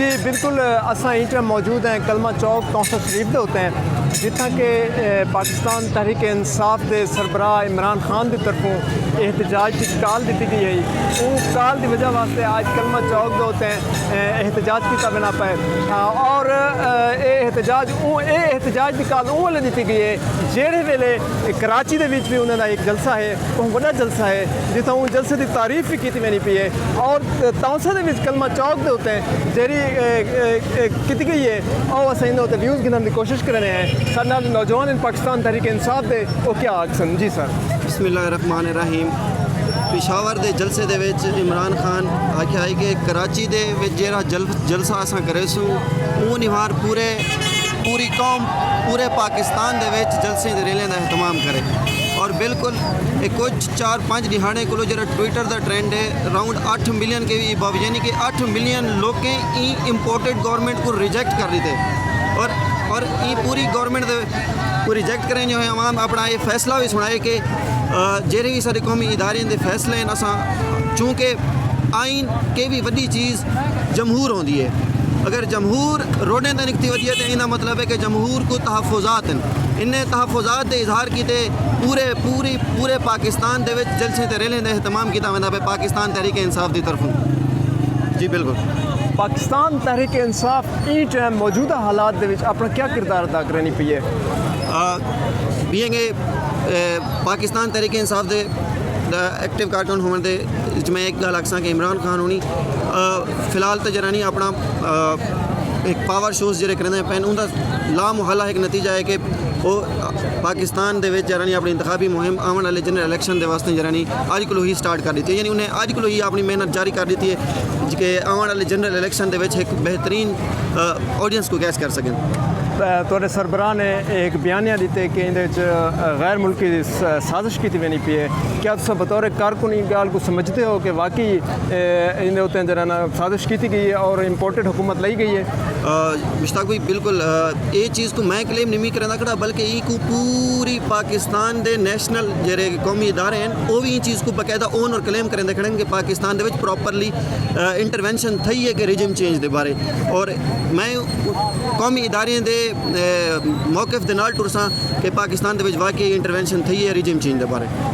जी बिल्कुल असा इस टाइम मौजूद हैं कलमा चौक कौंसल शरीफ दे होते हैं जितना कि पाकिस्तान तहरीक इंसाफ के सरबराह इमरान खान की तरफों एहतजाज की कॉल दी गई है। वो कॉल की वजह वास्ते आज कलमा चौक दे होते हैं एहतजाज किया बिना पे और एहतजाज की कॉल वो वाले दी गई है जेड़े वेले कराची के भी उन्होंने एक जलसा है वो बड़ा जलसा है जितना वो जलसे की तारीफ भी की मैंने पी है और तौसा के कलमा चौक दे होते हैं जेरी की गई है और अस इन व्यूज़ गिनने की कोशिश कर रहे हैं। सर नाल नौजवान इन पाकिस्तान तहरीक इंसाफ दे वो क्या आखसन जी सर। बिस्मिल्लाहिर्रहमानिर्रहीम। पेशावर के जलसे दे विच इमरान खान आख्या है कि कराची दे विच जेड़ा जलसा असां करेसूं वो निहार पूरी कौम पूरे पाकिस्तान दे विच जलसे दे रेलें दा एहतमाम करे और बिल्कुल कुछ 4-5 दिहाड़े को जो ट्विटर का ट्रेंड है अराउंड 8 मिलियन के भी यानी कि 8 मिलियन लोग इंपोर्टेड गवर्नमेंट को रिजेक्ट कर रही थे और ये पूरी गवर्नमेंट को रिजेक्ट करें जो है अवाम अपना ये फैसला भी सुनाए कि जेरे भी सारे कौमी इदारे के फैसले हैं असा चूँकि आइन के भी वड्डी चीज़ जमहूर होती है। अगर जमहूर रोडें ते निकती वधी है तो इना मतलब है कि जमहूर को तहफ़ुज़ात हैं इन्हें तहफ़ुज़ात के इजहार किए पूरे पाकिस्तान के जलसे ते रेलें का एहतमाम किया वह पे पाकिस्तान तहरीक इंसाफ की तरफों। जी बिल्कुल पाकिस्तान तहरीक इंसाफ ई टाइम मौजूदा हालात के अपना क्या किरदार अदा करनी पी है बीएंगे पाकिस्तान तहरीक इंसाफ के एक्टिव कारकुन होने दे मैं एक गल आखसा कि इमरान खान होनी फिलहाल तो जरा नहीं अपना एक पावर शोज़ जो करेंगे पैन उनका लामुहल्ला एक नतीजा है कि वो पाकिस्तान के जरा नहीं अपनी इंतखाबी मुहिम आने वाले जनरल इलेक्शन के वास्ते जरा नहीं अज को ही स्टार्ट कर दी है यानी उन्हें अज को ही अपनी मेहनत जारी कर दी है कि आने वाले जनरल इलेक्शन के एक बेहतरीन ऑडियंस को कैश कर सकें। तो सरबराह ने एक बयानिया दिते कि इन गैर मुल्की साजिश की बनी पी है क्या तुम बतौर कारकुन गाल को समझते हो कि वाकई इन उत्ते जरा साजिश की गई है और इंपोर्टेड हुकूमत लाई गई है। मुश्ताक भाई बिल्कुल ये चीज़ को मैं क्लेम नहीं करना खड़ा बल्कि ये को पूरी पाकिस्तान के नैशनल जेरे कौमी इदारे हैं वो भी ये चीज़ को बाकायदा ओन और क्लेम करें खड़े कि पाकिस्तान के प्रॉपरली इंटरवेंशन थी है कि रिजिम चेंज के बारे और मैं कौमी इदारे के मौक़िफ़ दे नाल टुरसा कि पाकिस्तान के वाकई इंटरवेंशन थी है रिजिम चेंज के बारे।